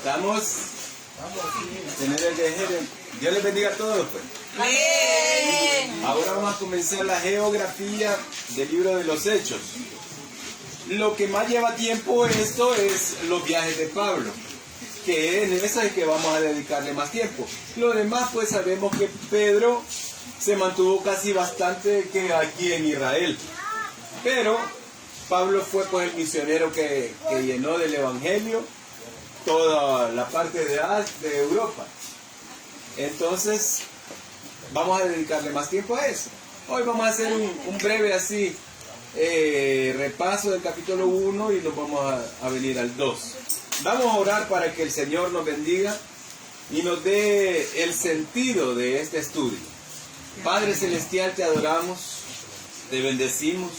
Estamos. Dios les bendiga a todos, pues. Amén. Ahora vamos a comenzar la geografía del libro de los Hechos. Lo que más lleva tiempo esto es los viajes de Pablo, que en esa es que vamos a dedicarle más tiempo. Lo demás, pues sabemos que Pedro se mantuvo casi bastante que aquí en Israel. Pero Pablo fue pues el misionero que llenó del evangelio toda la parte de Europa. Entonces vamos a dedicarle más tiempo a eso. Hoy vamos a hacer un breve así repaso del capítulo 1 y nos vamos a venir al 2. Vamos a orar para que el Señor nos bendiga y nos dé el sentido de este estudio. Padre Celestial, te adoramos, te bendecimos,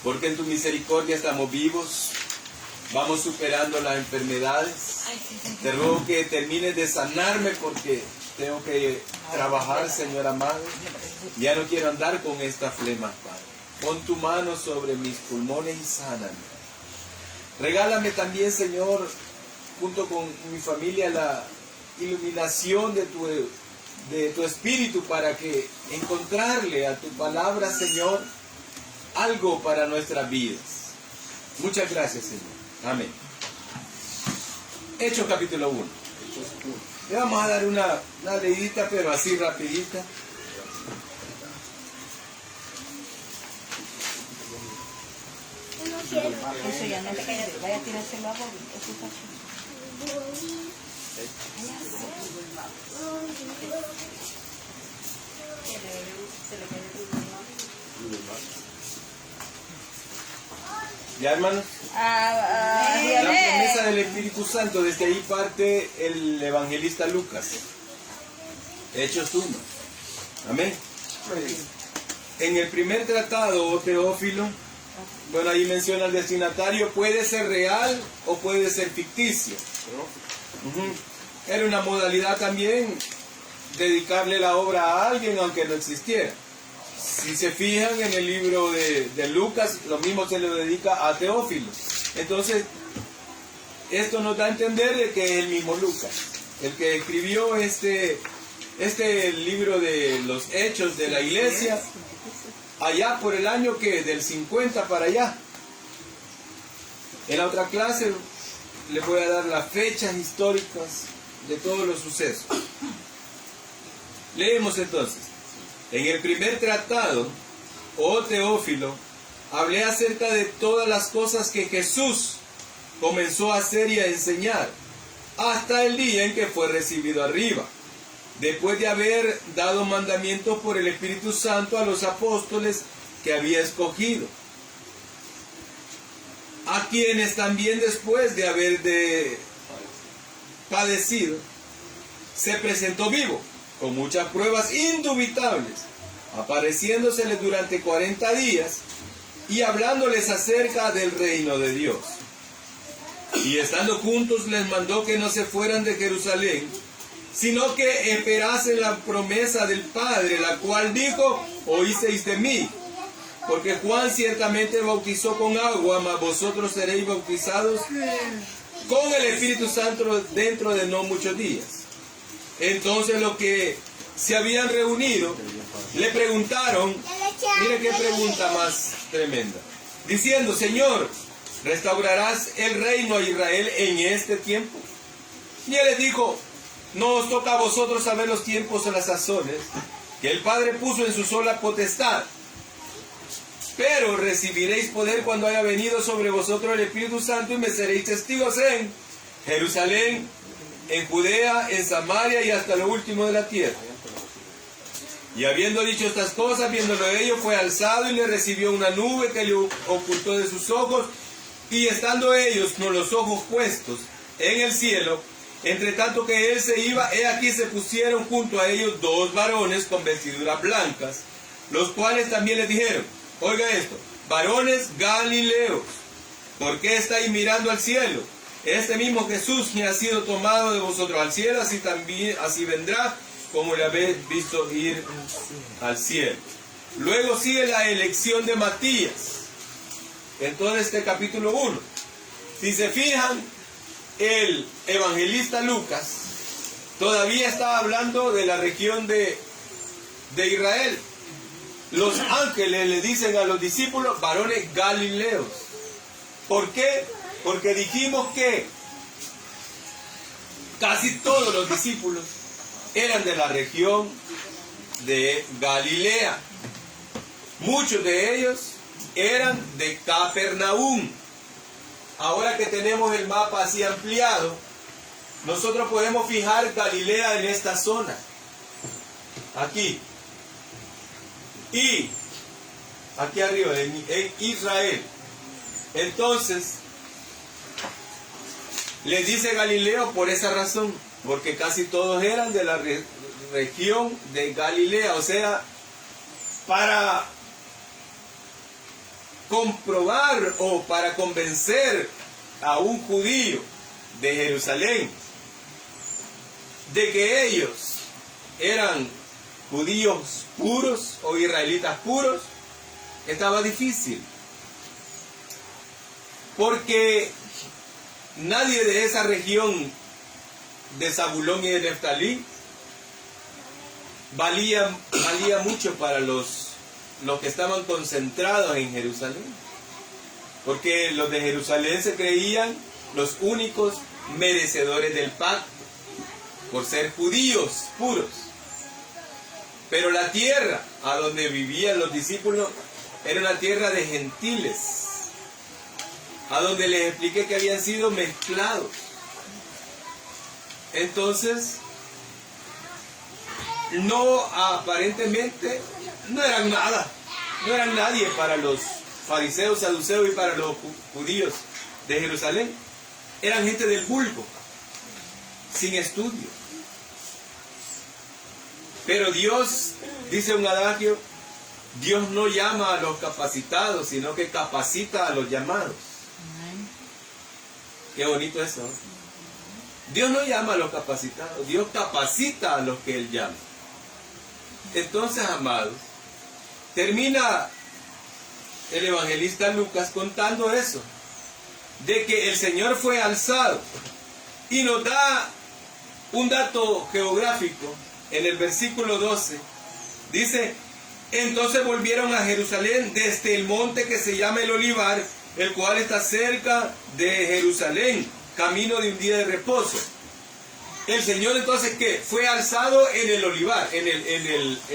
porque en tu misericordia estamos vivos, vamos superando las enfermedades. Te ruego que termines de sanarme porque tengo que trabajar, Señor amado. Ya no quiero andar con esta flema, Padre. Pon tu mano sobre mis pulmones y sáname. Regálame también, Señor, junto con mi familia, la iluminación de tu espíritu para que encontrarle a tu palabra, Señor, algo para nuestras vidas. Muchas gracias, Señor. Amén. Hechos capítulo 1. Le vamos a dar una leidita, pero así rapidita. Eso ya no te caiga, vaya a tirárselo a Bobby. Eso está ¿Ya, hermanos? La promesa del Espíritu Santo, desde ahí parte el evangelista Lucas. Hechos 1. Amén. En el primer tratado, oh Teófilo, bueno, ahí menciona el destinatario, puede ser real o puede ser ficticio. Era una modalidad también dedicarle la obra a alguien aunque no existiera. Si se fijan en el libro de Lucas, lo mismo se lo dedica a Teófilo. Entonces, esto nos da a entender de que es el mismo Lucas, el que escribió este libro de los Hechos de la Iglesia, allá por el año que del 50 para allá. En la otra clase les voy a dar las fechas históricas de todos los sucesos. Leemos entonces. En el primer tratado, oh Teófilo, hablé acerca de todas las cosas que Jesús comenzó a hacer y a enseñar, hasta el día en que fue recibido arriba, después de haber dado mandamientos por el Espíritu Santo a los apóstoles que había escogido, a quienes también después de haber padecido, se presentó vivo, con muchas pruebas indubitables, apareciéndoseles durante 40 días y hablándoles acerca del reino de Dios. Y estando juntos les mandó que no se fueran de Jerusalén, sino que esperasen la promesa del Padre, la cual dijo, oísteis de mí, porque Juan ciertamente bautizó con agua, mas vosotros seréis bautizados con el Espíritu Santo dentro de no muchos días. Entonces los que se habían reunido le preguntaron, mire qué pregunta más tremenda, diciendo, Señor, ¿restaurarás el reino a Israel en este tiempo? Y él les dijo, no os toca a vosotros saber los tiempos o las sazones que el Padre puso en su sola potestad, pero recibiréis poder cuando haya venido sobre vosotros el Espíritu Santo y me seréis testigos en Jerusalén, en Judea, en Samaria y hasta lo último de la tierra. Y habiendo dicho estas cosas, viéndolo ellos, fue alzado y le recibió una nube que le ocultó de sus ojos, y estando ellos con los ojos puestos en el cielo, entre tanto que él se iba, he aquí se pusieron junto a ellos dos varones con vestiduras blancas, los cuales también les dijeron, oiga esto, varones galileos, ¿por qué estáis mirando al cielo? Este mismo Jesús que ha sido tomado de vosotros al cielo, así vendrá como le habéis visto ir al cielo. Luego sigue la elección de Matías en todo este capítulo 1. Si se fijan, el evangelista Lucas todavía estaba hablando de la región de Israel. Los ángeles le dicen a los discípulos, varones galileos. ¿Por qué? Porque dijimos que casi todos los discípulos eran de la región de Galilea. Muchos de ellos eran de Capernaum. Ahora que tenemos el mapa así ampliado, nosotros podemos fijar Galilea en esta zona. Aquí. Y aquí arriba, en Israel. Entonces, les dice Galileo por esa razón, porque casi todos eran de la región de Galilea. O sea, para comprobar o para convencer a un judío de Jerusalén de que ellos eran judíos puros o israelitas puros, estaba difícil, porque nadie de esa región de Zabulón y de Neftalí valía mucho para los que estaban concentrados en Jerusalén, porque los de Jerusalén se creían los únicos merecedores del pacto por ser judíos puros. Pero la tierra a donde vivían los discípulos era una tierra de gentiles, a donde les expliqué que habían sido mezclados. Entonces, aparentemente no eran nada, no eran nadie para los fariseos, saduceos y para los judíos de Jerusalén. Eran gente del vulgo, sin estudio. Pero Dios, dice un adagio, Dios no llama a los capacitados, sino que capacita a los llamados. Qué bonito eso, ¿no? Dios no llama a los capacitados, Dios capacita a los que Él llama. Entonces, amados, termina el evangelista Lucas contando eso, de que el Señor fue alzado, y nos da un dato geográfico en el versículo 12. Dice, entonces volvieron a Jerusalén desde el monte que se llama el Olivar, el cual está cerca de Jerusalén, camino de un día de reposo. El Señor entonces, ¿qué? Fue alzado en el Olivar, en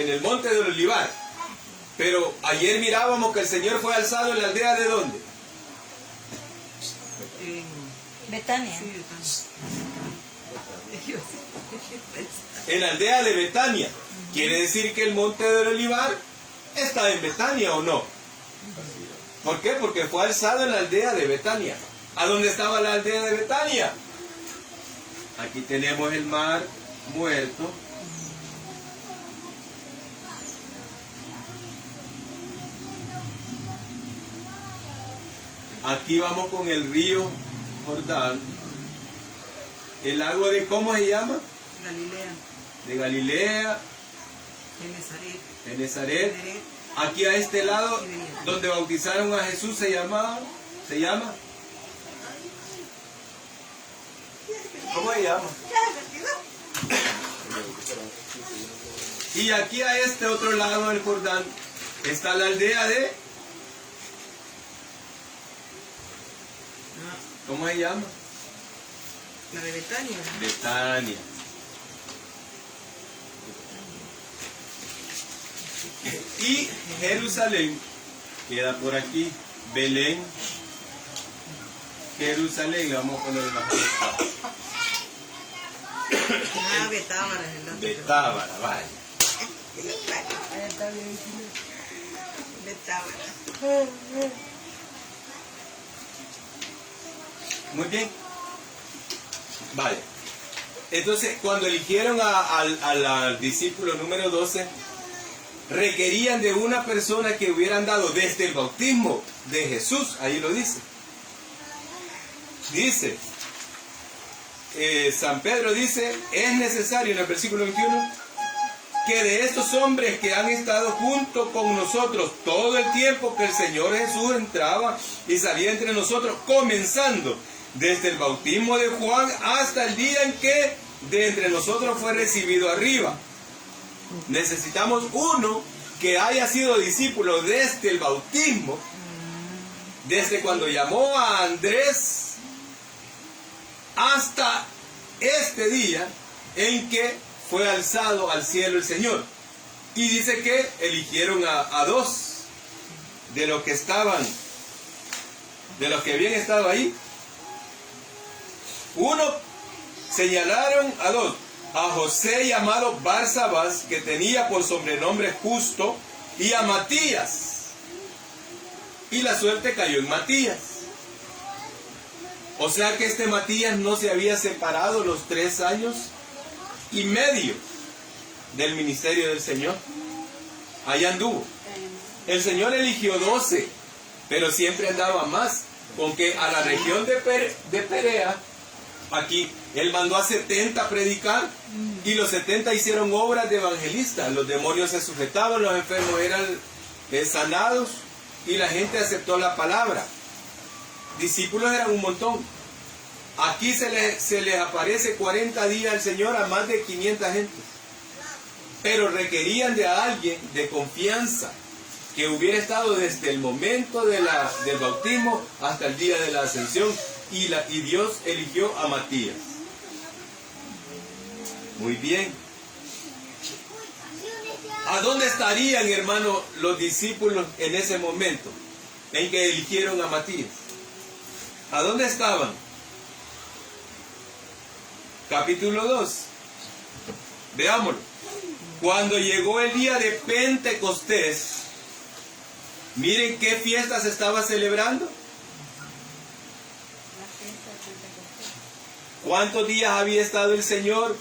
el monte del Olivar. Pero ayer mirábamos que el Señor fue alzado en la aldea ¿de dónde? Betania. En la aldea de Betania. ¿Quiere decir que el monte del Olivar está en Betania o no? ¿Por qué? Porque fue alzado en la aldea de Betania. ¿A dónde estaba la aldea de Betania? Aquí tenemos el mar Muerto. Aquí vamos con el río Jordán. El lago de, ¿cómo se llama? Galilea. De Galilea. De De Nazaret. Aquí a este lado, donde bautizaron a Jesús, se llama. ¿Cómo se llama? Y aquí a este otro lado del Jordán está la aldea de... ¿Cómo se llama? La de Betania. Betania. Y Jerusalén queda por aquí. Belén, Jerusalén, vamos a poner la palabra. Ah, Betábara es el otro. Betábara, vaya. Betábara. Muy bien. Vale. Entonces, cuando eligieron al discípulo número 12, requerían de una persona que hubieran dado desde el bautismo de Jesús. Ahí lo dice. Dice, San Pedro dice, es necesario en el versículo 21, que de estos hombres que han estado junto con nosotros todo el tiempo que el Señor Jesús entraba y salía entre nosotros, comenzando desde el bautismo de Juan hasta el día en que de entre nosotros fue recibido arriba. Necesitamos uno que haya sido discípulo desde el bautismo, desde cuando llamó a Andrés hasta este día en que fue alzado al cielo el Señor. Y dice que eligieron a dos de los que estaban, de los que habían estado ahí. Uno, señalaron a dos: a José llamado Barsabás, que tenía por sobrenombre Justo, y a Matías. Y la suerte cayó en Matías. O sea que este Matías no se había separado los 3 años y medio del ministerio del Señor. Allá anduvo. El Señor eligió 12, pero siempre andaba más, con que a la región de Perea, aquí, Él mandó a 70 a predicar, y los 70 hicieron obras de evangelistas. Los demonios se sujetaban, los enfermos eran sanados, y la gente aceptó la palabra. Discípulos eran un montón. Aquí se les aparece 40 días al Señor a más de 500 gentes. Pero requerían de alguien de confianza, que hubiera estado desde el momento del bautismo hasta el día de la ascensión. Y Dios eligió a Matías. Muy bien. ¿A dónde estarían, hermano, los discípulos en ese momento en que eligieron a Matías? ¿A dónde estaban? Capítulo 2. Veámoslo. Cuando llegó el día de Pentecostés, miren qué fiesta se estaba celebrando. ¿Cuántos días había estado el Señor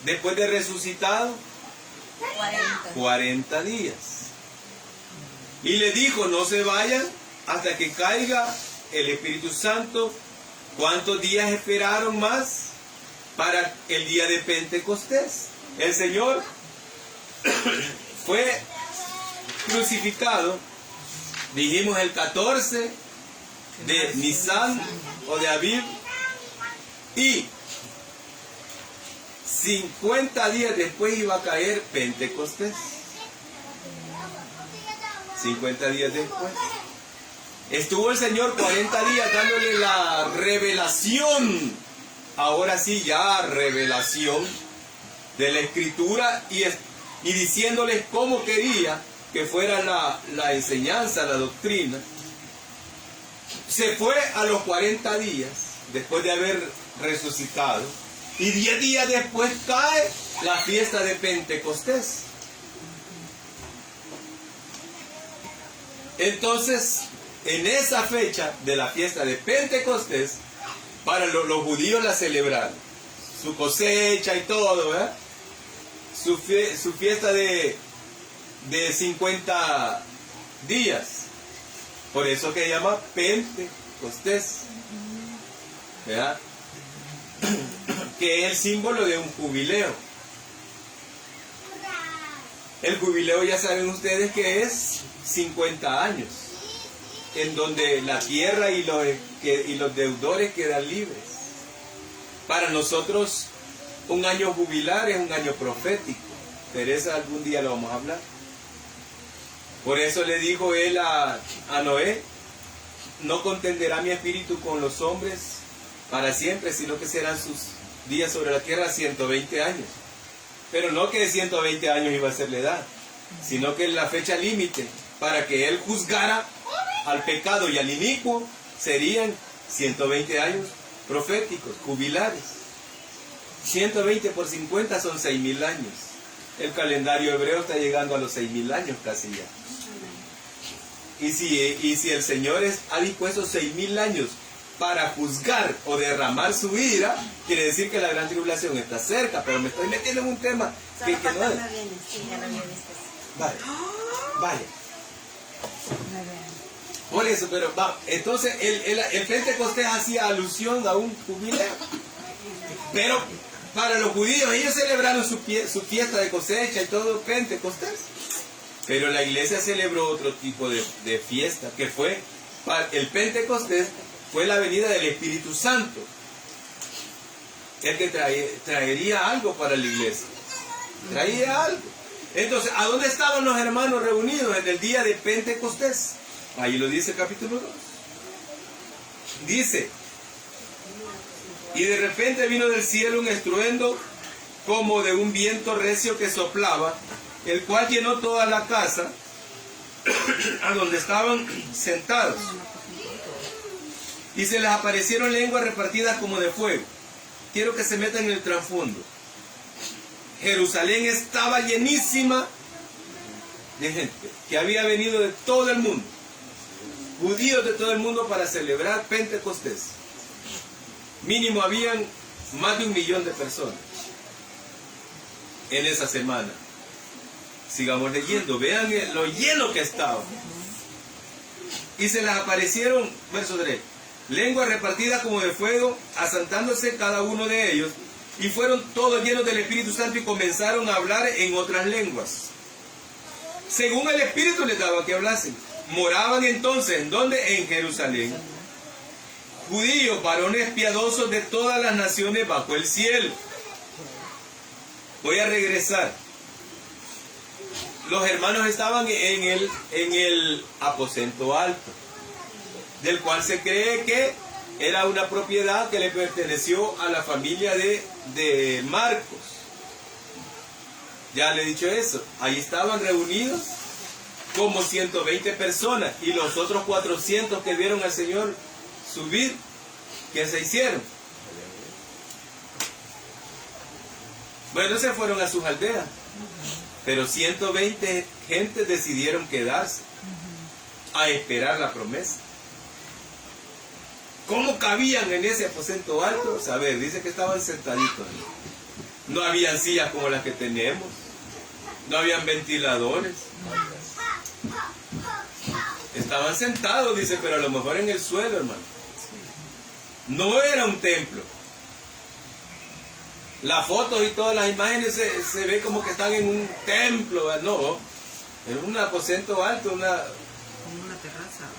después de resucitado? 40 días. Y le dijo: no se vayan hasta que caiga el Espíritu Santo. ¿Cuántos días esperaron más para el día de Pentecostés? El Señor fue crucificado, dijimos, el 14 de Nisan o de Aviv, y 50 días después iba a caer Pentecostés. 50 días después estuvo el Señor 40 días dándole la revelación, ahora sí ya revelación de la Escritura, y diciéndoles cómo quería que fuera la enseñanza, la doctrina. Se fue a los 40 días después de haber resucitado, y 10 días después cae la fiesta de Pentecostés. Entonces, en esa fecha de la fiesta de Pentecostés, para los judíos la celebraron, su cosecha y todo, ¿verdad? Su fiesta de 50 días, por eso que se llama Pentecostés, ¿verdad? Que es el símbolo de un jubileo. El jubileo, ya saben ustedes que es 50 años, en donde la tierra y los deudores quedan libres. Para nosotros, un año jubilar es un año profético. Teresa, algún día lo vamos a hablar. Por eso le dijo él a Noé: no contenderá mi espíritu con los hombres para siempre, sino que serán sus días sobre la tierra 120 años. Pero no que de 120 años iba a ser la edad, sino que la fecha límite para que él juzgara al pecado y al inicuo serían 120 años proféticos, jubilares. 120 por 50 son 6.000 años. El calendario hebreo está llegando a los 6.000 años casi ya. Y si el Señor ha dispuesto 6.000 años para juzgar o derramar su ira, quiere decir que la gran tribulación está cerca. Pero me estoy metiendo en un tema que no es. Vale. Por eso, pero va. Entonces el Pentecostés hacía alusión a un jubileo. Pero para los judíos, ellos celebraron su fiesta de cosecha y todo Pentecostés. Pero la iglesia celebró otro tipo de fiesta, que fue, el Pentecostés fue la venida del Espíritu Santo, el que traería algo para la iglesia. Traía algo. Entonces, ¿a dónde estaban los hermanos reunidos en el día de Pentecostés? Ahí lo dice el capítulo 2. Dice: y de repente vino del cielo un estruendo como de un viento recio que soplaba, el cual llenó toda la casa a donde estaban sentados. Y se les aparecieron lenguas repartidas como de fuego. Quiero que se metan en el trasfondo. Jerusalén estaba llenísima de gente que había venido de todo el mundo, judíos de todo el mundo, para celebrar Pentecostés. Mínimo habían más de 1 millón de personas en esa semana. Sigamos leyendo, vean lo lleno que estaba. Y se les aparecieron, verso 3, lenguas repartidas como de fuego, asentándose cada uno de ellos, y fueron todos llenos del Espíritu Santo y comenzaron a hablar en otras lenguas, según el Espíritu les daba que hablasen. Moraban entonces, ¿en dónde? En Jerusalén, judíos, varones piadosos de todas las naciones bajo el cielo. Voy a regresar. Los hermanos estaban en el aposento alto, del cual se cree que era una propiedad que le perteneció a la familia de Marcos. Ya le he dicho eso. Ahí estaban reunidos como 120 personas, y los otros 400 que vieron al Señor subir, ¿qué se hicieron? Bueno, se fueron a sus aldeas, pero 120 gentes decidieron quedarse a esperar la promesa. ¿Cómo cabían en ese aposento alto? A ver, dice que estaban sentaditos. No habían sillas como las que tenemos, no habían ventiladores. Estaban sentados, dice, pero a lo mejor en el suelo, hermano. No era un templo. Las fotos y todas las imágenes se ve como que están en un templo, ¿verdad? No, en un aposento alto, Como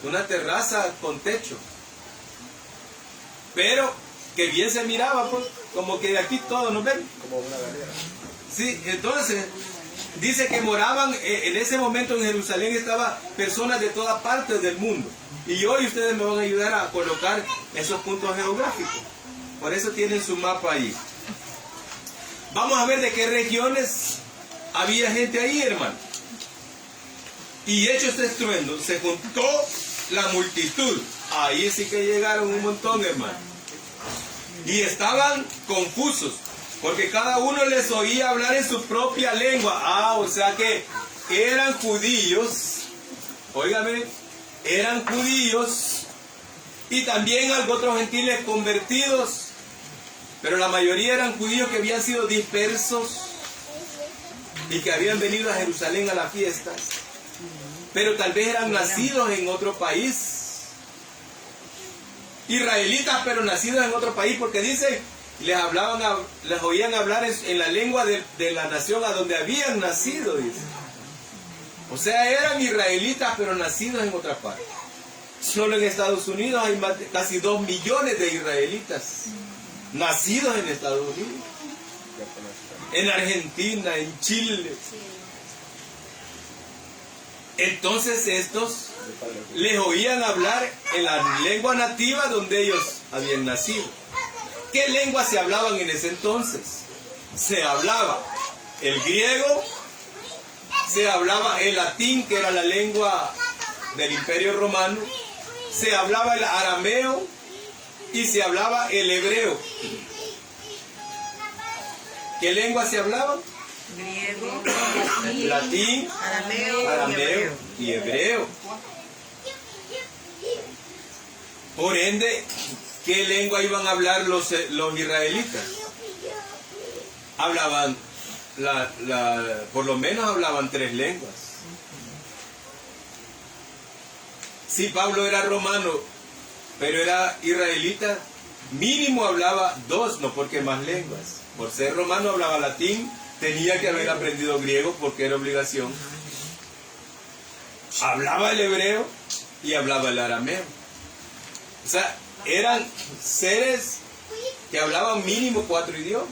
una terraza con techo. Pero que bien se miraba, pues, como que de aquí todos nos ven. Como una galera. Sí, entonces dice que moraban, en ese momento en Jerusalén estaban personas de todas partes del mundo. Y hoy ustedes me van a ayudar a colocar esos puntos geográficos. Por eso tienen su mapa ahí. Vamos a ver de qué regiones había gente ahí, hermano. Y hecho este estruendo, se juntó la multitud. Ahí sí que llegaron un montón, hermano. Y estaban confusos, porque cada uno les oía hablar en su propia lengua. O sea que eran judíos, óigame, eran judíos y también otros gentiles convertidos, pero la mayoría eran judíos que habían sido dispersos y que habían venido a Jerusalén a las fiestas, pero tal vez eran nacidos en otro país. Israelitas, pero nacidos en otro país, porque dice, les oían hablar en la lengua de la nación a donde habían nacido, dice. O sea, eran israelitas, pero nacidos en otra parte. Solo en Estados Unidos hay casi 2 millones de israelitas nacidos en Estados Unidos, en Argentina, en Chile. Entonces estos les oían hablar en la lengua nativa donde ellos habían nacido. ¿Qué lenguas se hablaban en ese entonces? Se hablaba el griego, se hablaba el latín, que era la lengua del Imperio Romano, se hablaba el arameo y se hablaba el hebreo. ¿Qué lenguas se hablaban? Griego, Latín, arameo y hebreo. Por ende, ¿qué lengua iban a hablar los israelitas? Hablaban, por lo menos hablaban 3 lenguas. Sí, Pablo era romano, pero era israelita, mínimo hablaba 2, no porque más lenguas. Por ser romano hablaba latín, tenía que haber aprendido griego porque era obligación. Hablaba el hebreo y hablaba el arameo. O sea, eran seres que hablaban mínimo 4 idiomas.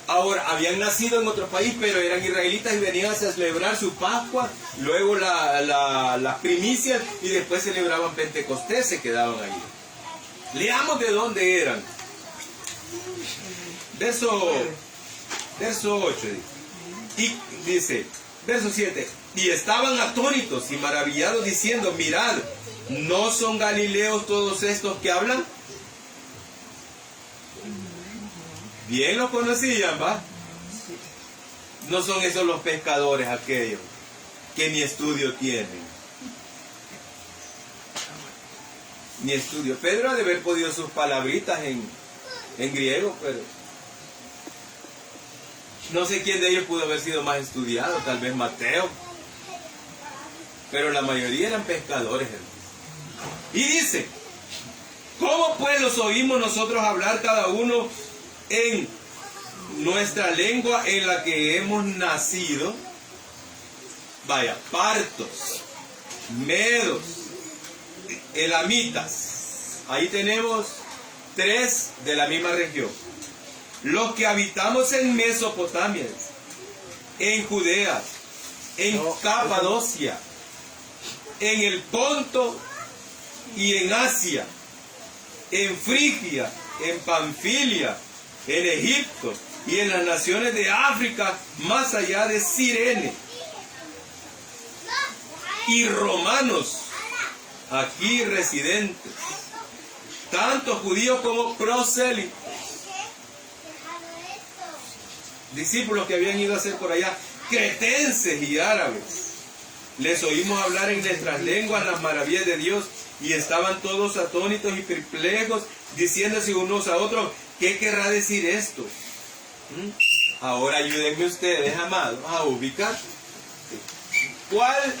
Ahora, habían nacido en otro país, pero eran israelitas y venían a celebrar su Pascua, luego las primicias y después celebraban Pentecostés, se quedaban ahí. Leamos de dónde eran. Verso 8 y dice, verso 7, y estaban atónitos y maravillados diciendo, mirad, ¿no son galileos todos estos que hablan? Bien los conocían, ¿va? No son esos los pescadores aquellos que ni estudio tienen. Ni estudio. Pedro ha de haber podido sus palabritas en griego, pero no sé quién de ellos pudo haber sido más estudiado, tal vez Mateo. Pero la mayoría eran pescadores. Y dice, ¿cómo pues los oímos nosotros hablar cada uno en nuestra lengua en la que hemos nacido? Vaya, partos, medos, elamitas. Ahí tenemos 3 de la misma región. Los que habitamos en Mesopotamia, en Judea, en Capadocia, en el Ponto y en Asia, en Frigia, en Panfilia, en Egipto y en las naciones de África, más allá de Cirene, y romanos aquí residentes, tanto judíos como prosélitos, discípulos que habían ido a hacer por allá, cretenses y árabes. Les oímos hablar en nuestras lenguas las maravillas de Dios y estaban todos atónitos y perplejos, diciéndose unos a otros, ¿qué querrá decir esto? Ahora ayúdenme ustedes, amados, a ubicar. ¿Cuál?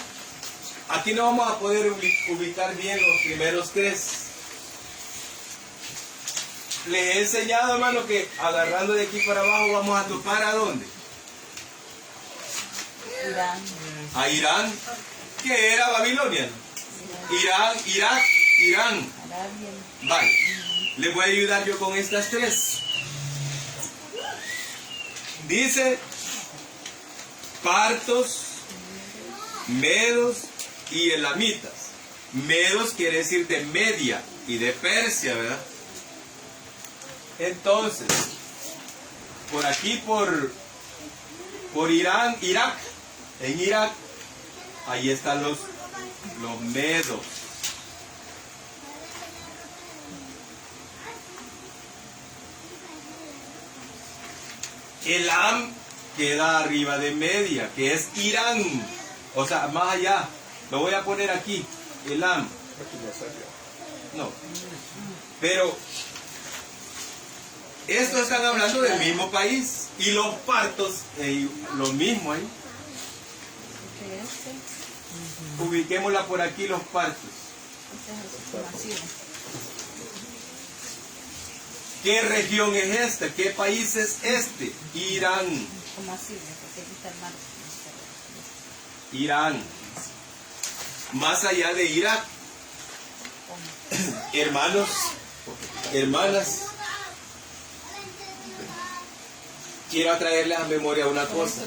Aquí no vamos a poder ubicar bien los primeros 3. Les he enseñado, hermano, que agarrando de aquí para abajo vamos a topar ¿a dónde? Irán. A Irán, que era Babilonia. Irán, Irak, Irán. Arabia. Vale, les voy a ayudar yo con estas 3. Dice, partos, medos y elamitas. Medos quiere decir de Media y de Persia, ¿verdad? Entonces, por aquí, por Irán, Irak, en Irak, ahí están los medos. Elam queda arriba de Media, que es Irán. O sea, más allá. Lo voy a poner aquí. Elam. No. Pero estos están hablando del mismo país. Y los partos, lo mismo ahí. Ubiquémosla por aquí, los partos. ¿Qué región es esta? ¿Qué país es este? Irán. Irán. Más allá de Irak. Hermanos, hermanas, quiero traerles a memoria una cosa.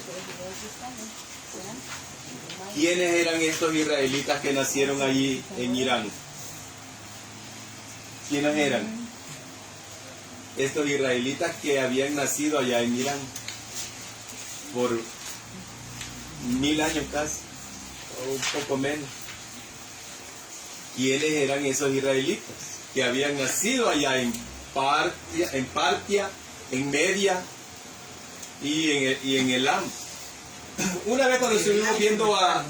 ¿Quiénes eran estos israelitas que nacieron allí en Irán? ¿Quiénes eran? Estos israelitas que habían nacido allá en Irán por 1000 años casi, o un poco menos. ¿Quiénes eran esos israelitas que habían nacido allá en Partia, en Media y en Elam? Una vez cuando estuvimos viendo a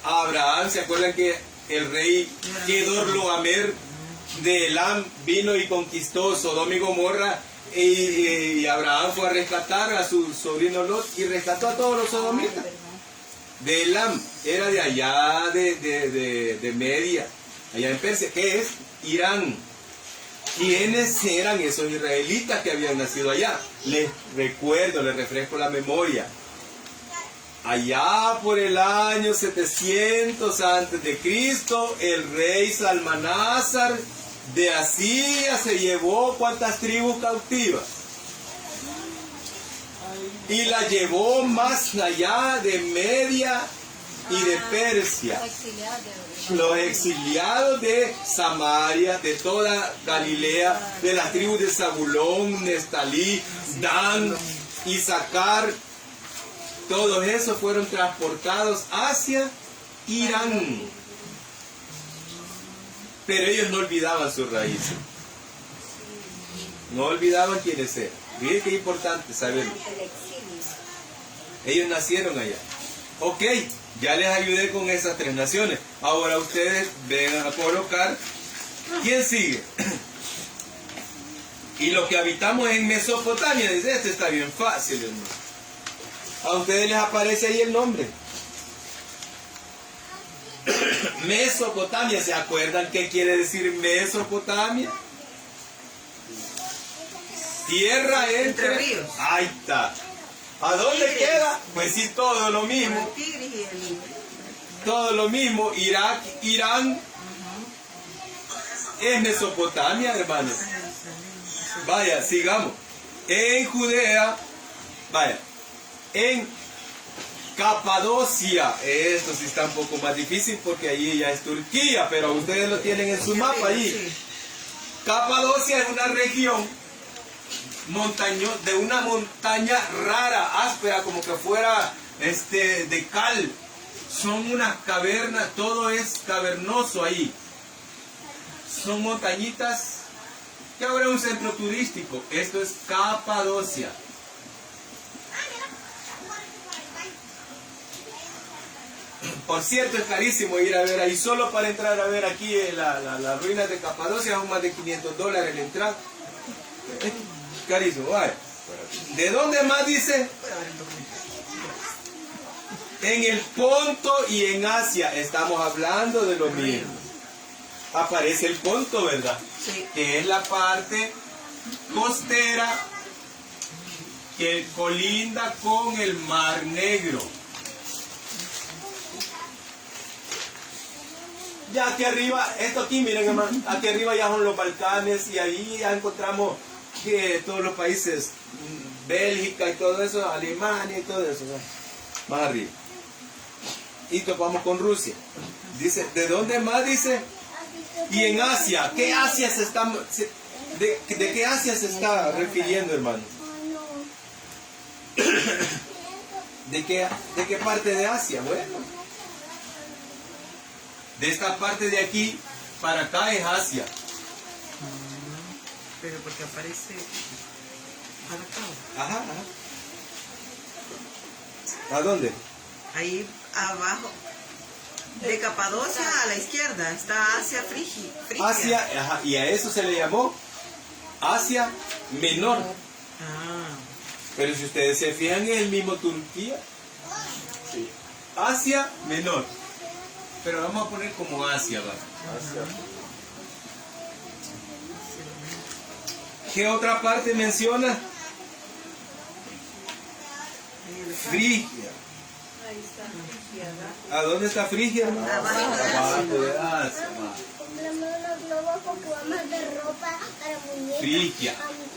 Abraham, ¿se acuerdan que el rey Kedorlaomer de Elam vino y conquistó Sodoma y Gomorra, y Abraham fue a rescatar a su sobrino Lot y rescató a todos los sodomitas? De Elam, era de allá de Media, allá en Persia, que es Irán. ¿Quiénes eran esos israelitas que habían nacido allá? Les recuerdo, les refresco la memoria. Allá por el año 700 antes de Cristo, el rey Salmanásar de Asiria se llevó ¿cuántas tribus cautivas? Y la llevó más allá de Media y de Persia. Los exiliados de Samaria, de toda Galilea, de las tribus de Zabulón, Nestalí, Dan, Isaacar, todos esos fueron transportados hacia Irán. Pero ellos no olvidaban sus raíces. No olvidaban quiénes eran. Miren qué importante saberlo. Ellos nacieron allá. Ok, ya les ayudé con esas 3 naciones. Ahora ustedes vengan a colocar. ¿Quién sigue? Y los que habitamos en Mesopotamia, dice, este está bien fácil, hermano. A ustedes les aparece ahí el nombre. Mesopotamia, ¿se acuerdan qué quiere decir Mesopotamia? Tierra entre ríos. Ahí está. ¿A dónde Tigris. queda? Pues sí, todo lo mismo. El Tigris y el... Todo lo mismo. Irak, Irán. Es Mesopotamia, hermanos. Vaya, sigamos. En Judea, vaya, en Capadocia, esto sí está un poco más difícil porque allí ya es Turquía, pero ustedes lo tienen en su mapa allí. Sí. Capadocia es una región de una montaña rara, áspera, como que fuera de cal. Son unas cavernas, todo es cavernoso ahí. Son montañitas que ahora es un centro turístico. Esto es Capadocia. Por cierto, es carísimo ir a ver ahí. Solo para entrar a ver aquí las ruinas de Capadocia son más de $500 la entrada. Es carísimo, vale. ¿De dónde más dice? En el Ponto y en Asia. Estamos hablando de lo mismo. Aparece el Ponto, ¿verdad? Sí. Que es la parte costera que colinda con el Mar Negro. Ya aquí arriba, esto aquí, miren hermano, aquí arriba ya son los Balcanes y ahí ya encontramos que todos los países, Bélgica y todo eso, Alemania y todo eso, ¿no? Más arriba. Y topamos con Rusia. Dice, ¿de dónde más dice? Y en Asia, ¿qué Asia se está, de qué Asia se está refiriendo, hermano? ¿De qué parte de Asia? Bueno. De esta parte de aquí para acá es Asia. Pero porque aparece para acá. Ajá, ajá. ¿A dónde? Ahí abajo. De Capadocia a la izquierda está Asia Frigia. Asia, ajá, y a eso se le llamó Asia Menor. Ah, Pero si ustedes se fijan, es el mismo Turquía. Sí. Asia Menor. Pero vamos a poner como Asia, ¿va? Asia. ¿Qué otra parte menciona? Frigia. Ahí está, Frigia, ¿verdad? ¿A dónde está Frigia, hermano? Abajo de Asia. Abajo de Asia, va. Compramos unos globos porque vamos de ropa para muñecas. Frigia.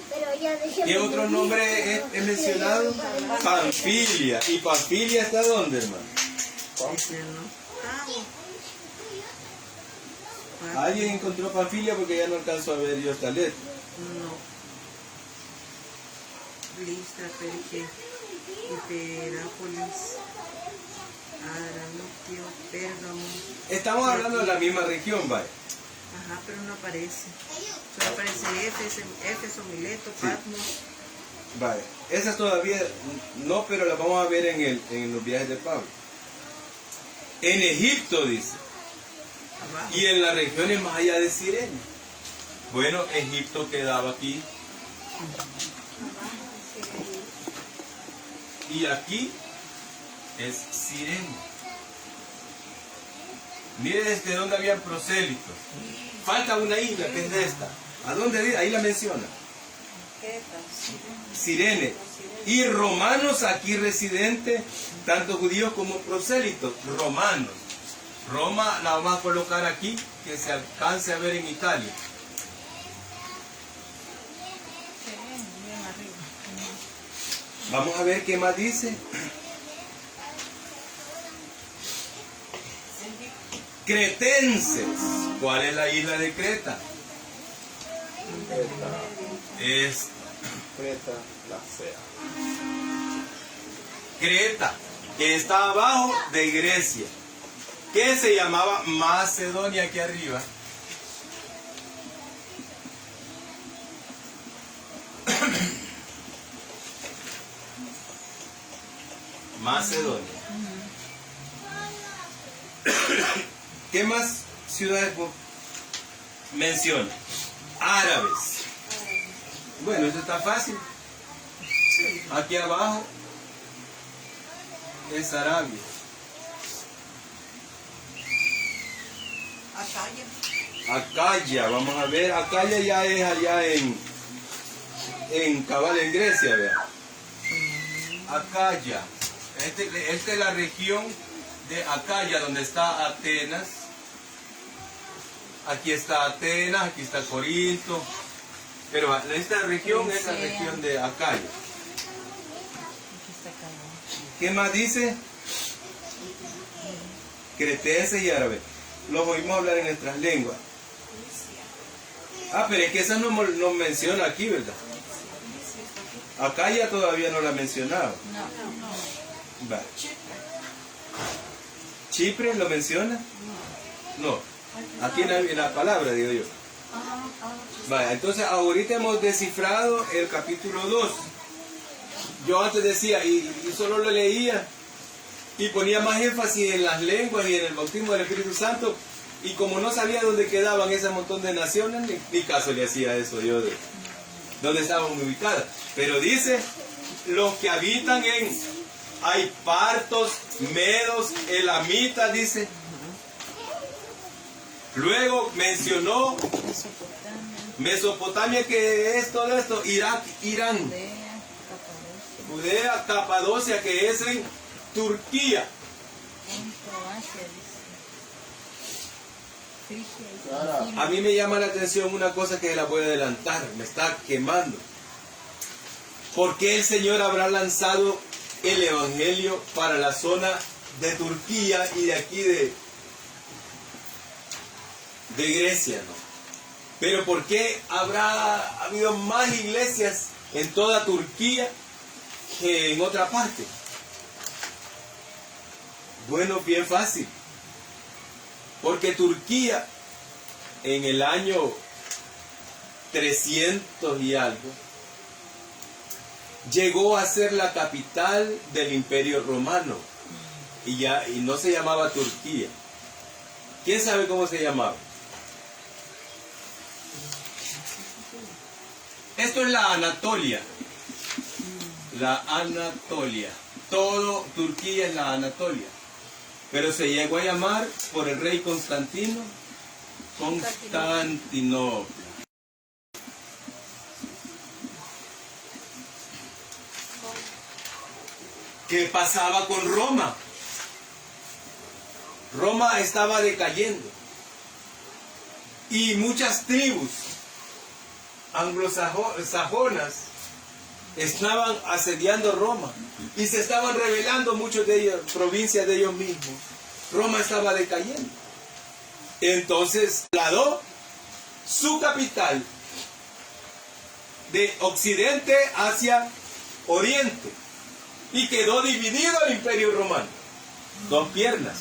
Pero ya dejé ¿Qué otro nombre he mencionado? Panfilia. ¿Y Panfilia está dónde, hermano? ese no. ¿Alguien encontró Panfilia? Porque ya no alcanzo a ver yo esta letra. No. Listra, Perge, Hiperápolis, Adramitio, Pérgamo. Estamos hablando de la misma región, ¿vale? Ajá, pero no aparece. Solo aparece Éfeso, Mileto, Patmos. Vale. Esas todavía no, pero las vamos a ver en los viajes de Pablo. En Egipto, dice. Abajo. Y en las regiones más allá de Sirene. Bueno, Egipto quedaba aquí. Y aquí es Sirene. Mire desde dónde habían prosélitos. Falta una isla que es de esta. ¿A dónde dice? Ahí la menciona. Creta, Cirene. Y romanos aquí residentes, tanto judíos como prosélitos. Romanos. Roma la vamos a colocar aquí, que se alcance a ver en Italia. bien arriba. Vamos a ver qué más dice. Cretenses. ¿Cuál es la isla de Creta? Es Creta, la sea. Creta, que está abajo de Grecia, que se llamaba Macedonia aquí arriba. Macedonia. ¿Qué más ciudades menciona? Árabes. Bueno, eso está fácil. Aquí abajo es Arabia. Acaya, vamos a ver, Acaya ya es allá en cabal en Grecia, vean. Acaya. Esta es la región de Acaya, donde está Atenas. Aquí está Atenas, aquí está Corinto. Pero esta región es la región de Acaya. Aquí está acá. ¿Qué más dice? Cretenses y árabes. Los oímos hablar en nuestras lenguas. Ah, pero es que esa no menciona aquí, ¿verdad? Acaya todavía no la mencionaba. Vale. ¿Chipre lo menciona? No. Aquí en la palabra, digo yo. Vale, entonces ahorita hemos descifrado el capítulo 2. Yo antes decía, y solo lo leía, y ponía más énfasis en las lenguas y en el bautismo del Espíritu Santo, y como no sabía dónde quedaban ese montón de naciones, ni caso le hacía eso yo de dónde estaban ubicadas. Pero dice, los que habitan hay partos, medos, elamitas, dice. Luego mencionó Mesopotamia, que es todo esto, Irak, Irán, Judea, Capadocia, que es en Turquía. A mí me llama la atención una cosa que la voy a adelantar, me está quemando. ¿Por qué el Señor habrá lanzado el Evangelio para la zona de Turquía y de aquí de Grecia, ¿no? Pero ¿por qué habrá habido más iglesias en toda Turquía que en otra parte? Bueno, bien fácil. Porque Turquía en el año 300 y algo llegó a ser la capital del Imperio Romano y no se llamaba Turquía. ¿Quién sabe cómo se llamaba? Esto es la Anatolia. La Anatolia. Todo Turquía es la Anatolia. Pero se llegó a llamar por el rey Constantino, Constantinopla. ¿Qué pasaba con Roma? Roma estaba decayendo. Y muchas tribus anglosajonas estaban asediando Roma y se estaban rebelando muchos de ellos, provincias de ellos mismos. Roma estaba decayendo. Entonces trasladó su capital de occidente hacia oriente y quedó dividido el Imperio Romano. Dos piernas.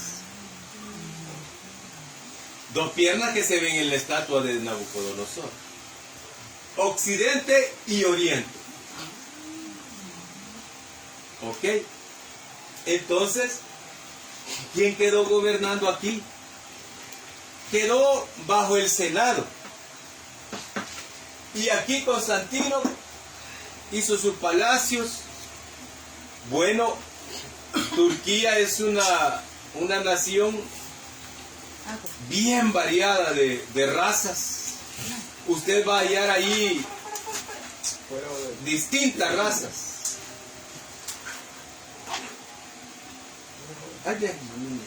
Dos piernas que se ven en la estatua de Nabucodonosor. Occidente y oriente. ¿Ok? Entonces, ¿quién quedó gobernando aquí? Quedó bajo el Senado. Y aquí Constantino hizo sus palacios. Bueno, Turquía es una nación bien variada de razas, usted va a hallar ahí distintas razas. Ay, ay, niña.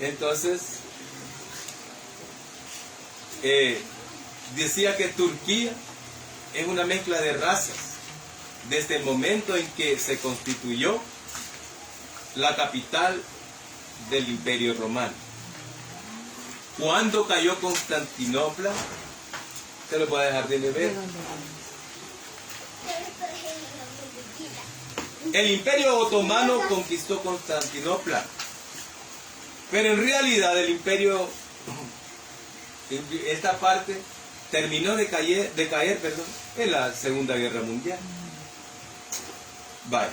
Entonces, decía que Turquía es una mezcla de razas desde el momento en que se constituyó la capital del Imperio Romano. Cuando cayó Constantinopla, se lo puede dejar de ver. El Imperio Otomano conquistó Constantinopla, pero en realidad el imperio, esta parte, terminó de caer, en la Segunda Guerra Mundial. Vale.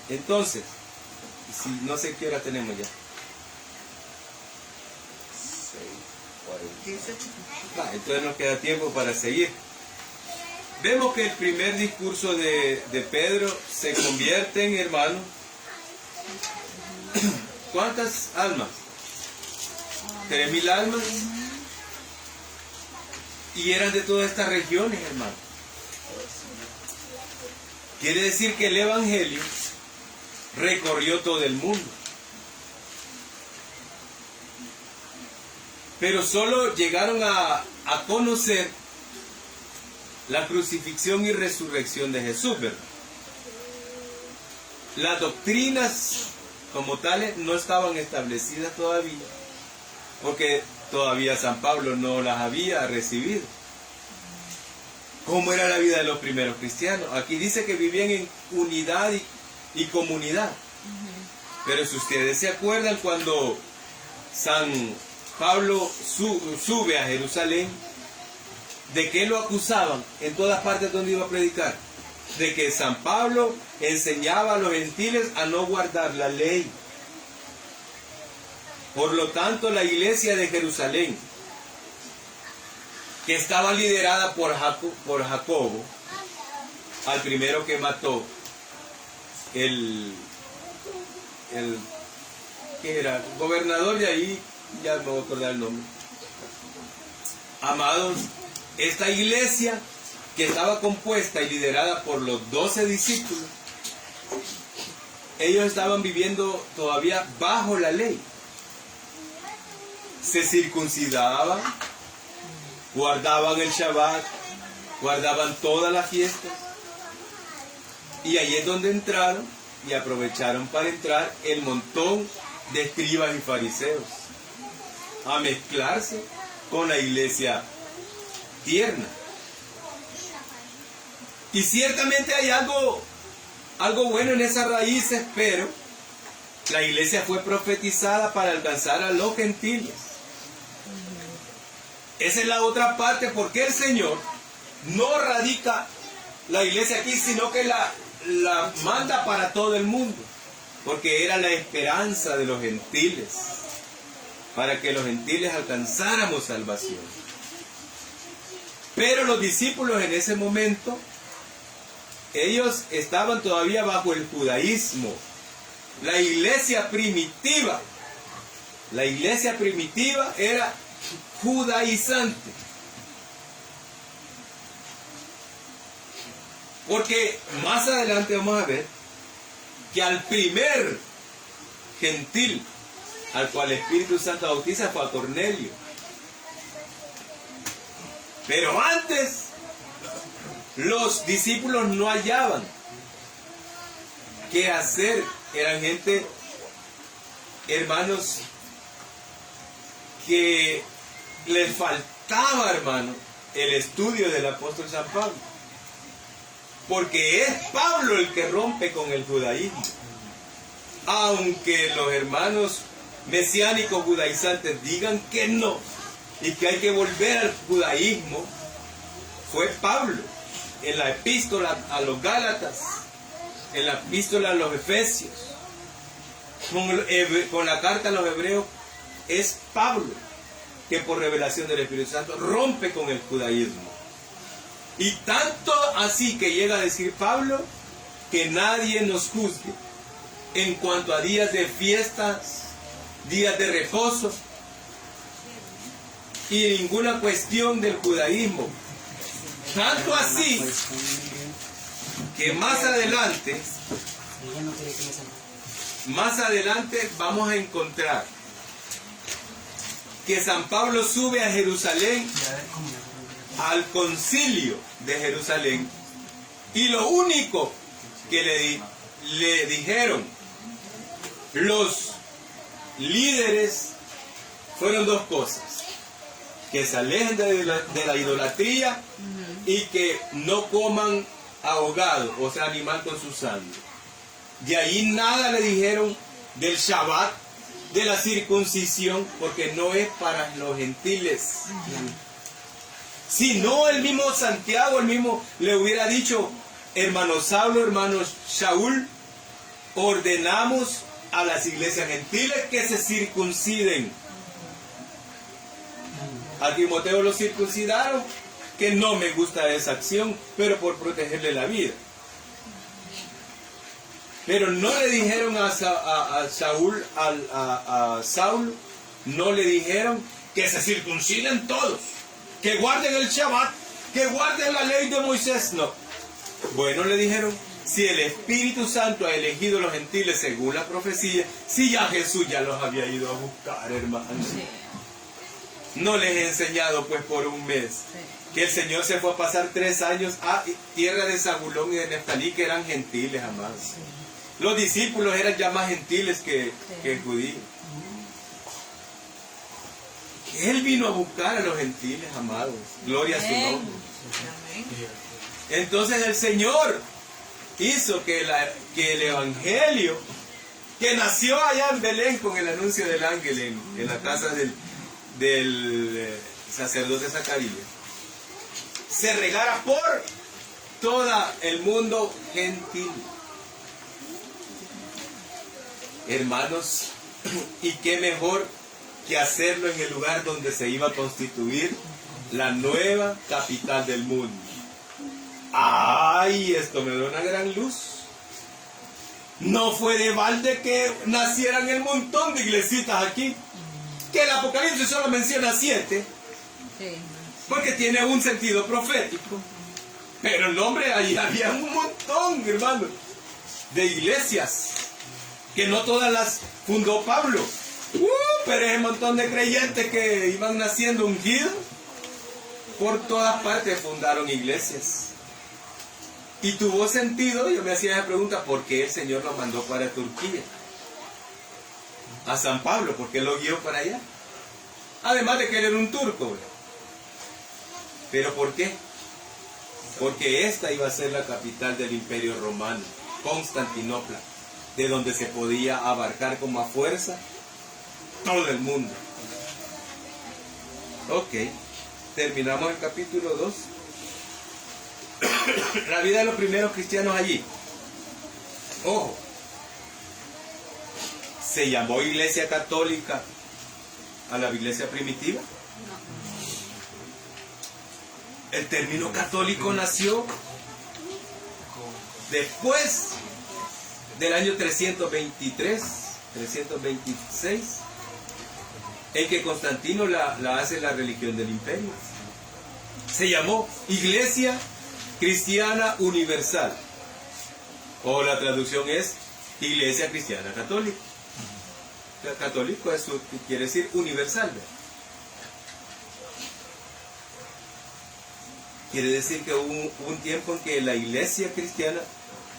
Entonces, si no sé qué hora tenemos ya. 18. Vale, entonces nos queda tiempo para seguir. Vemos que el primer discurso de Pedro se convierte en, hermano, ¿cuántas almas? 3.000 almas. Y eran de todas estas regiones, hermano. Quiere decir que el Evangelio recorrió todo el mundo. Pero solo llegaron a conocer la crucifixión y resurrección de Jesús, ¿verdad? Las doctrinas como tales no estaban establecidas todavía, porque todavía San Pablo no las había recibido. ¿Cómo era la vida de los primeros cristianos? Aquí dice que vivían en unidad y comunidad. Pero si ustedes se acuerdan, cuando San Pablo sube a Jerusalén, ¿de qué lo acusaban en todas partes donde iba a predicar? De que San Pablo enseñaba a los gentiles a no guardar la ley. Por lo tanto, la iglesia de Jerusalén, que estaba liderada por Jacobo, al primero que mató, ¿qué era? Gobernador de ahí, ya me voy a acordar el nombre. Amados, esta iglesia que estaba compuesta y liderada por los 12 discípulos, ellos estaban viviendo todavía bajo la ley. Se circuncidaban, guardaban el Shabbat, guardaban todas las fiestas. Y ahí es donde entraron y aprovecharon para entrar el montón de escribas y fariseos a mezclarse con la iglesia tierna. Y ciertamente hay algo bueno en esas raíces, pero la iglesia fue profetizada para alcanzar a los gentiles. Esa es la otra parte, porque el Señor no radica la iglesia aquí, sino que la manda para todo el mundo, porque era la esperanza de los gentiles, para que los gentiles alcanzáramos salvación. Pero los discípulos en ese momento, ellos estaban todavía bajo el judaísmo. La iglesia primitiva era judaizante. Porque más adelante vamos a ver que al primer gentil al cual el Espíritu Santo bautiza fue a Cornelio. Pero antes los discípulos no hallaban qué hacer. Eran gente, hermanos, que les faltaba, hermano, el estudio del apóstol San Pablo. Porque es Pablo el que rompe con el judaísmo. Aunque los hermanos mesiánicos judaizantes digan que no, y que hay que volver al judaísmo, fue Pablo en la epístola a los Gálatas, en la epístola a los Efesios, con la carta a los Hebreos, es Pablo que por revelación del Espíritu Santo rompe con el judaísmo. Y tanto así que llega a decir Pablo, que nadie nos juzgue en cuanto a días de fiestas, días de reposo y ninguna cuestión del judaísmo. Tanto así que más adelante vamos a encontrar que San Pablo sube a Jerusalén, al concilio de Jerusalén, y lo único que le dijeron los líderes fueron dos cosas: que se alejen de la idolatría y que no coman ahogado, o sea, animal con su sangre. De ahí nada le dijeron del Shabbat, de la circuncisión, porque no es para los gentiles. Si no, el mismo Santiago, el mismo le hubiera dicho: hermano Saulo, hermano Shaul, ordenamos a las iglesias gentiles que se circunciden. A Timoteo lo circuncidaron, que no me gusta esa acción, pero por protegerle la vida. Pero no le dijeron a Saulo, no le dijeron que se circunciden todos, que guarden el Shabbat, que guarden la ley de Moisés. No. Bueno, le dijeron: si el Espíritu Santo ha elegido a los gentiles según la profecía, si ya Jesús ya los había ido a buscar, hermano. Sí. No les he enseñado pues por un mes que el Señor se fue a pasar 3 años a tierra de Zabulón y de Neftalí, que eran gentiles, amados. Los discípulos eran ya más gentiles que judíos. Él vino a buscar a los gentiles, amados. Gloria a su nombre. Entonces el Señor hizo que el Evangelio, que nació allá en Belén con el anuncio del ángel en la casa del sacerdote Zacarías, se regara por todo el mundo gentil. Hermanos, y qué mejor que hacerlo en el lugar donde se iba a constituir la nueva capital del mundo. ¡Ay! Esto me da una gran luz. No fue de balde que nacieran el montón de iglesitas aquí, que el Apocalipsis solo menciona 7, porque tiene un sentido profético. Pero el hombre, ahí había un montón, hermano, de iglesias, que no todas las fundó Pablo. Pero es un montón de creyentes que iban naciendo ungidos. Por todas partes fundaron iglesias. Y tuvo sentido, yo me hacía esa pregunta: ¿por qué el Señor lo mandó para Turquía? A San Pablo, ¿por qué lo guió para allá? Además de que él era un turco, ¿verdad? ¿Pero por qué? Porque esta iba a ser la capital del Imperio Romano, Constantinopla, de donde se podía abarcar como a fuerza todo el mundo. Ok, terminamos el capítulo 2. La vida de los primeros cristianos allí. Ojo, ¿se llamó Iglesia Católica a la iglesia primitiva? El término católico nació después del año 323, 326, en que Constantino la hace la religión del imperio. Se llamó Iglesia Cristiana Universal, o la traducción es Iglesia Cristiana Católica. Católico eso quiere decir universal, ¿verdad? Quiere decir que hubo un tiempo en que la iglesia cristiana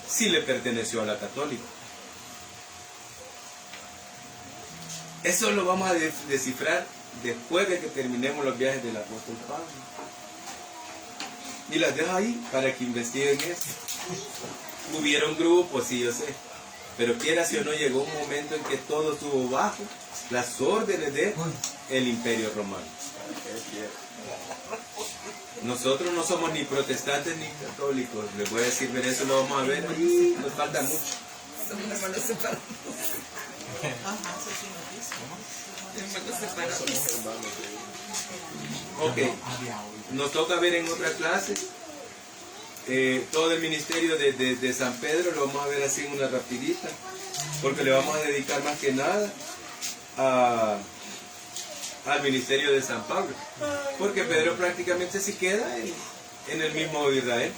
sí le perteneció a la católica. Eso lo vamos a descifrar después de que terminemos los viajes del apóstol Pablo. Y las dejo ahí para que investiguen eso. Hubieron grupos, sí, yo sé. Pero quiera si o no, llegó un momento en que todo estuvo bajo las órdenes del Imperio Romano. Nosotros no somos ni protestantes ni católicos. Les voy a decir, pero eso lo vamos a ver. Nos falta mucho. Somos hermanos separados. Ajá, eso sí nos dice. Hermanos separados. Ok. Nos toca ver en otra clase todo el ministerio de San Pedro. Lo vamos a ver así en una rapidita. porque le vamos a dedicar más que nada al ministerio de San Pablo, porque Pedro prácticamente se queda en el mismo Israel.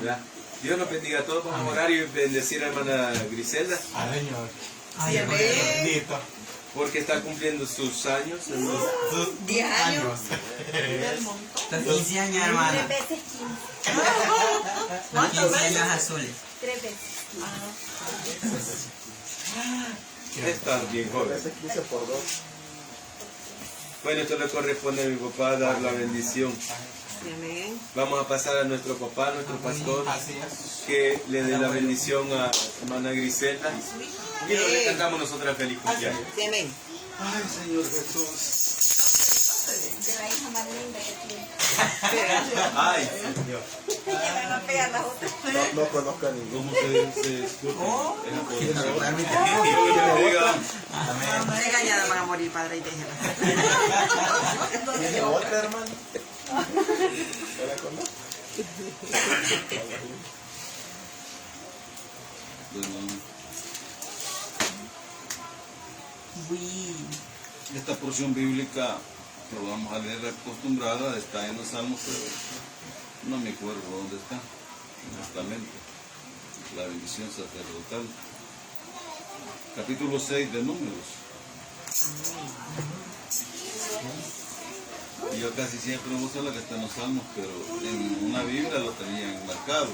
¿Verdad? Dios nos bendiga a todos. Vamos a orar y bendecir a hermana Griselda, Señor. Sí, amén. Bendito. porque está cumpliendo sus años. Sus 10 años. Los 15 años, hermana. 3 veces 15. Los 15 años azules. 3 veces. Estás bien joven. Ese 15 por 2. Bueno, esto le corresponde a mi papá dar la bendición. Sí, amén. Vamos a pasar a nuestro papá, nuestro pastor, Así es. que le dé la bendición a hermana Griselda. Y le cantamos nosotras feliz cumpleaños. Sí, amén. Ay, Señor Jesús. De la hija más linda que tiene. Ay, Señor. Ya me va a pegar las otras. No conozco a ninguno. ¿Cómo se escucha? Que nos permite. Amén. No engañada van a morir, padre, y déjela. ¿Tiene otra, hermano? ¿Ya la conozco? Esta porción bíblica que vamos a leer acostumbrada está en los Salmos, pero no me acuerdo dónde está, honestamente. La bendición sacerdotal. Capítulo 6 de Números. Y yo casi siempre uso la que está en los Salmos, pero en una Biblia lo tenían marcado.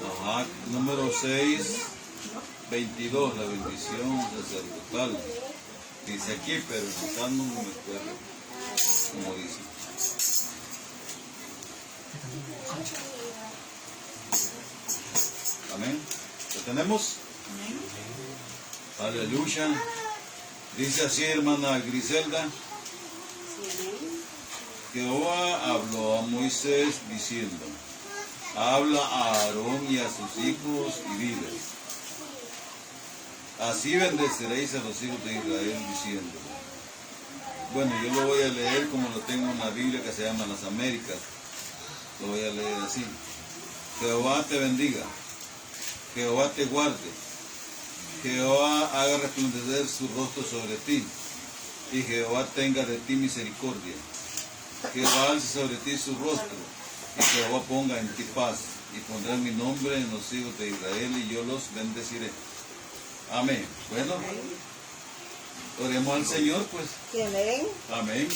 Ajá, número 6, 22, la bendición sacerdotal. Dice aquí, pero en el Salmo no me acuerdo cómo dice. Amén. ¿Lo tenemos? Aleluya. Dice así, hermana Griselda. Jehová habló a Moisés diciendo: habla a Aarón y a sus hijos y diles: así bendeceréis a los hijos de Israel diciendo. Bueno, yo lo voy a leer como lo tengo en la Biblia que se llama Las Américas. Lo voy a leer así. Jehová te bendiga. Jehová te guarde. Jehová haga resplandecer su rostro sobre ti. Y Jehová tenga de ti misericordia. Jehová alce sobre ti su rostro. Y Jehová ponga en ti paz. Y pondré mi nombre en los hijos de Israel y yo los bendeciré. Amén. Bueno, oremos al Señor, pues. Sí, amén. Amén.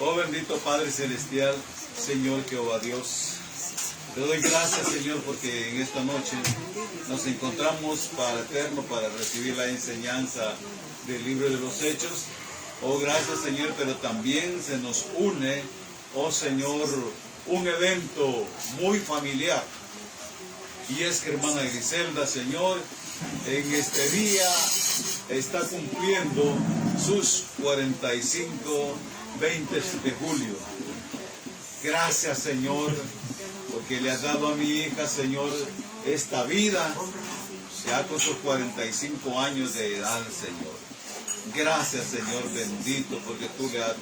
Oh bendito Padre Celestial, Señor Jehová Dios. Te doy gracias, Señor, porque en esta noche nos encontramos para eterno, para recibir la enseñanza del libro de los Hechos. Oh, gracias, Señor, pero también se nos une, oh Señor, un evento muy familiar. Y es que hermana Griselda, Señor, en este día está cumpliendo sus 45, 20 de julio. Gracias, Señor, porque le has dado a mi hija, Señor, esta vida, ya con sus 45 años de edad, Señor. Gracias, Señor bendito, porque tú le has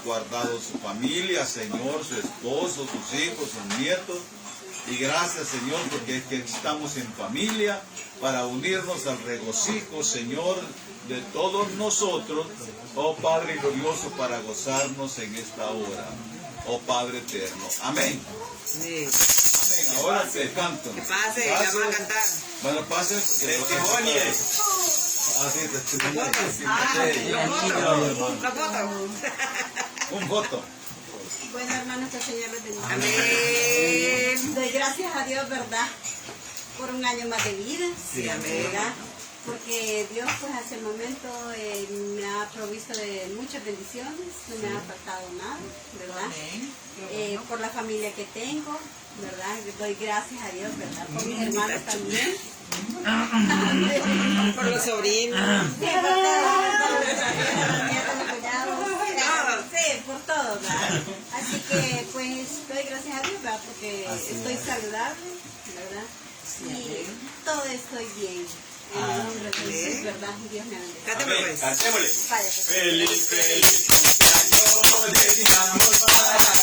guardado su familia, Señor, su esposo, sus hijos, sus nietos. Y gracias, Señor, porque es que estamos en familia para unirnos al regocijo, Señor, de todos nosotros, oh Padre glorioso, para gozarnos en esta hora, oh Padre eterno. Amén. Sí. Amén. Ahora te canto. Que pase, le vamos a cantar. Bueno, pasen. Testimonies. Ah, sí, testimonio. Un voto. Bueno, hermanos, que el Señor les bendiga. Amén. Doy gracias a Dios, ¿verdad? Por un año más de vida. Sí, amén. ¿Verdad? Porque Dios, pues, hasta el momento me ha provisto de muchas bendiciones. No me ha faltado nada, ¿verdad? Por la familia que tengo, ¿verdad? Doy gracias a Dios, ¿verdad? Por mis hermanos también. Por los sobrinos. Sí, por todo, mis nietos, mis cuñados. Sí, por todo, ¿verdad? Así que, pues, doy gracias a Dios, ¿verdad? Porque estoy saludable, ¿verdad? Y todo estoy bien. En el nombre de Jesús, ¿verdad? Dios me bendiga. Cántame, Amén. pues. Cantémosle. Vaya, pues. Feliz, feliz cumpleaños, deseamos para